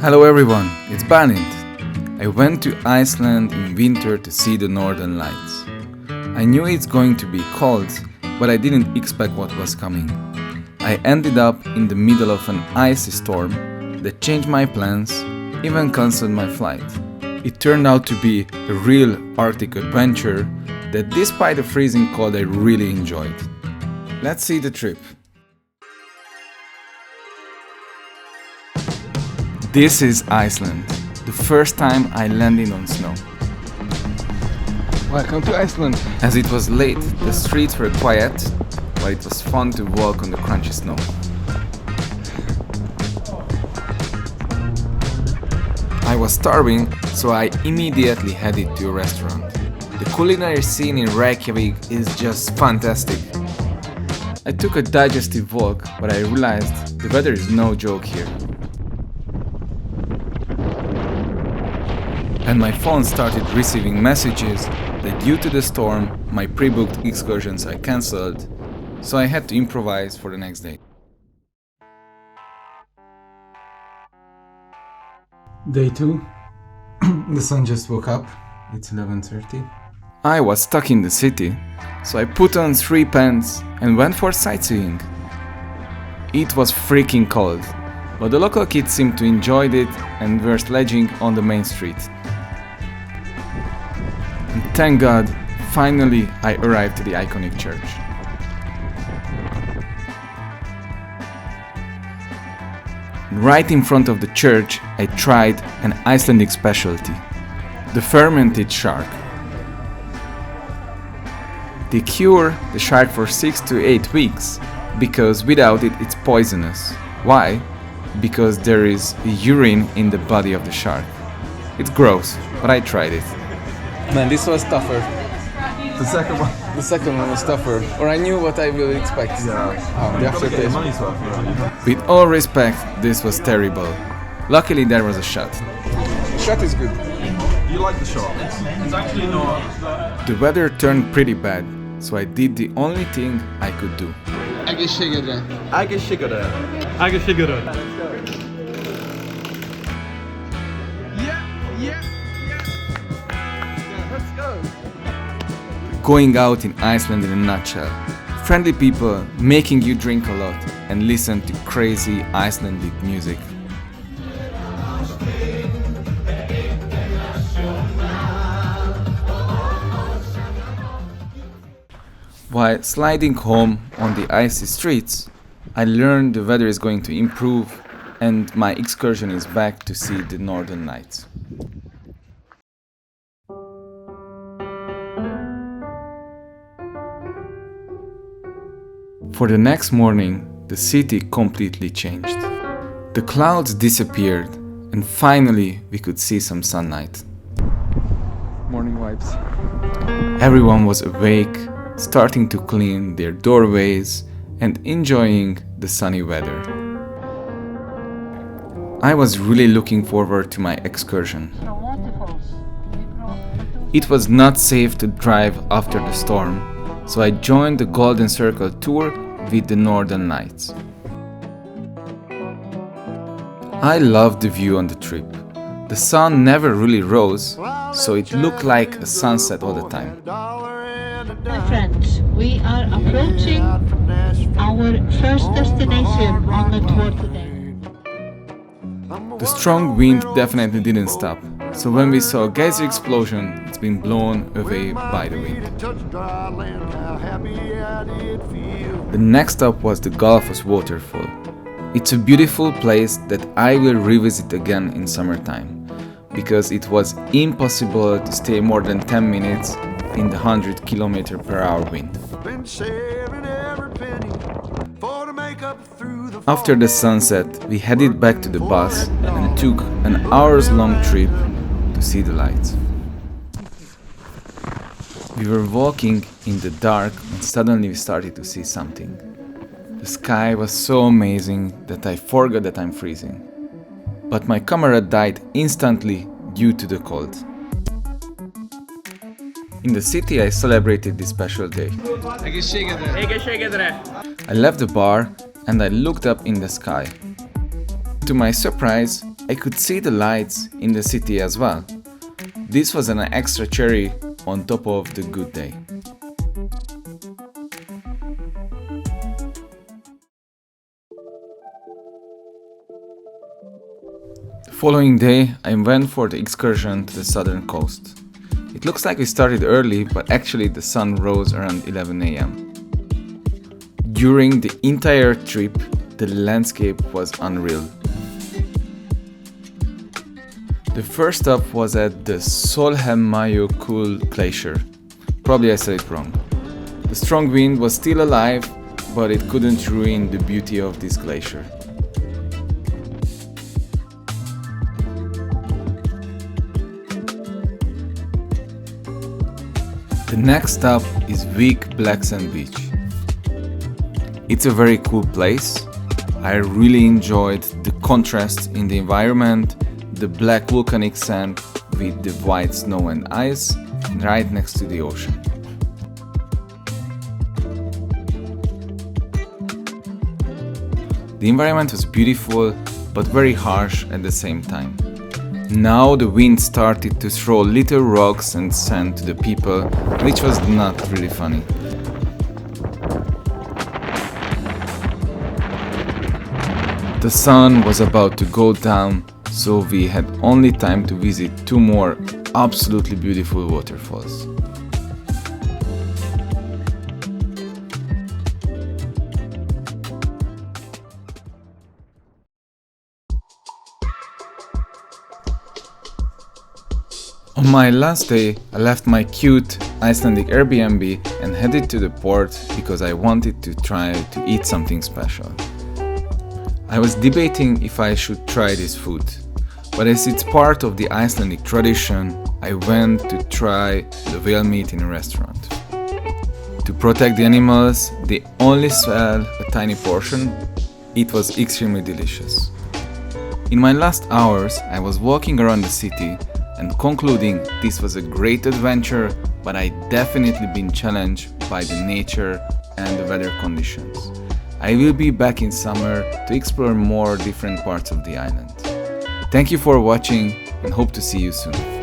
Hello everyone, it's Balint. I went to Iceland in winter to see the northern lights. I knew it's going to be cold, but I didn't expect what was coming. I ended up in the middle of an icy storm that changed my plans, even cancelled my flight. It turned out to be a real Arctic adventure that despite the freezing cold I really enjoyed. Let's see the trip. This is Iceland, the first time I landed on snow. Welcome to Iceland! As it was late, the streets were quiet, but it was fun to walk on the crunchy snow. I was starving, so I immediately headed to a restaurant. The culinary scene in Reykjavik is just fantastic. I took a digestive walk, but I realized the weather is no joke here. And my phone started receiving messages that due to the storm, my pre-booked excursions are cancelled, so I had to improvise for the next day. Day 2. The sun just woke up. It's 11:30. I was stuck in the city, so I put on 3 pants and went for sightseeing. It was freaking cold, but the local kids seemed to enjoy it and were sledging on the main street. And thank God, finally I arrived to the iconic church. Right in front of the church, I tried an Icelandic specialty, the fermented shark. They cure the shark for 6 to 8 weeks, because without it, it's poisonous. Why? Because there is urine in the body of the shark. It's gross, but I tried it. Man, this was tougher. The second one? The second one was tougher, or I knew what I will expect. Yeah. The aftertaste. With all respect, this was terrible. Luckily, there was a shot. Shot is good. You like the shot? It's actually not. The weather turned pretty bad, so I did the only thing I could do. Going out in Iceland in a nutshell. Friendly people making you drink a lot and listen to crazy Icelandic music. While sliding home on the icy streets, I learned the weather is going to improve and my excursion is back to see the northern lights. For the next morning, the city completely changed. The clouds disappeared and finally we could see some sunlight. Morning vibes. Everyone was awake, starting to clean their doorways and enjoying the sunny weather. I was really looking forward to my excursion. It was not safe to drive after the storm, so I joined the Golden Circle tour with the Northern Lights. I loved the view on the trip. The sun never really rose, so it looked like a sunset all the time. My friends, we are approaching our first destination on the tour today. The strong wind definitely didn't stop, so when we saw a geyser explosion, it's been blown away by the wind. The next stop was the Gullfoss Waterfall. It's a beautiful place that I will revisit again in summertime, because it was impossible to stay more than 10 minutes in the 100 km/h wind. After the sunset, we headed back to the bus and took an hours-long trip to see the lights. We were walking in the dark and suddenly we started to see something. The sky was so amazing that I forgot that I'm freezing. But my camera died instantly due to the cold. In the city I celebrated this special day. I left the bar and I looked up in the sky. To my surprise, I could see the lights in the city as well. This was an extra cherry on top of the good day. The following day, I went for the excursion to the southern coast. It looks like we started early, but actually the sun rose around 11 a.m. During the entire trip, the landscape was unreal. The first stop was at the Sólheimajökull Glacier. Probably I said it wrong. The strong wind was still alive, but it couldn't ruin the beauty of this glacier. The next stop is Vik Black Sand Beach. It's a very cool place. I really enjoyed the contrast in the environment, the black volcanic sand with the white snow and ice right next to the ocean. The environment was beautiful but very harsh at the same time. Now the wind started to throw little rocks and sand to the people, which was not really funny. The sun was about to go down, so we had only time to visit 2 more absolutely beautiful waterfalls. On my last day, I left my cute Icelandic Airbnb and headed to the port because I wanted to try to eat something special. I was debating if I should try this food, but as it's part of the Icelandic tradition, I went to try the whale meat in a restaurant. To protect the animals, they only sell a tiny portion. It was extremely delicious. In my last hours, I was walking around the city and concluding this was a great adventure, but I definitely been challenged by the nature and the weather conditions. I will be back in summer to explore more different parts of the island. Thank you for watching and hope to see you soon.